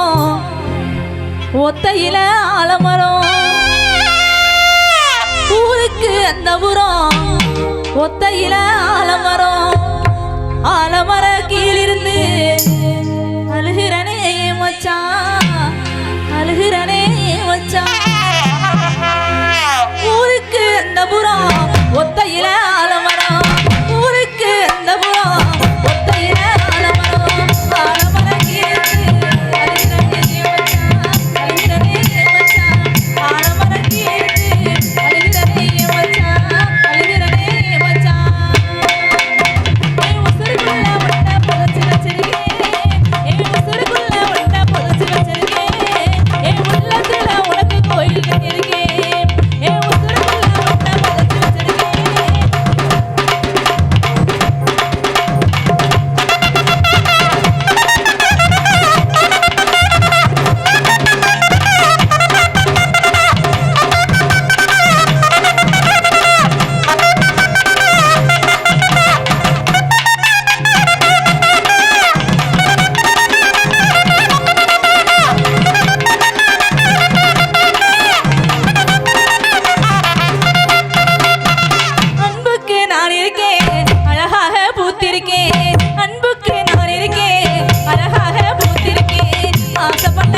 புறம் ஒத்தையில ஆலமரம் ஊருக்கு அந்த புறம் ஒத்தையில ஆலமரம் ஆலமர கீழிருந்து அழுகிறனே மச்சான் அழுகிறனே மச்சான் ஊருக்கு அந்த புறம் ஒத்தையில ஆலமரம் ஊருக்கு அந்த புறம் ஒத்தையில ஆலமரம் ஆலமர கீழிருந்து அழுகிறனே மச்சான் அழுகிறனே மச்சான் ஆலமர கீழிருந்து அழுகிறனே மச்சான் அழுகிறனே மச்சான் ஏ உசுருக்குள்ள ஒட்ட புதைச்சு வச்சிருக்கேன் ஏ உசுருக்குள்ள ஒட்ட புதைச்சு வச்சிருக்கேன் ஏ உள்ளத்துல உனக்கு கோயில் கட்டியிருக்கேன் ஏ உசுருக்குள்ள ஒட்ட புதைச்சு வச்சிருக்கேன் அன்புக்கு நான் இருக்கேன் அழகாக பூத்திருக்கேன் அன்புக்கு நான் இருக்கேன் அழகாக பூத்திருக்கேன் ஆசைப்பட்ட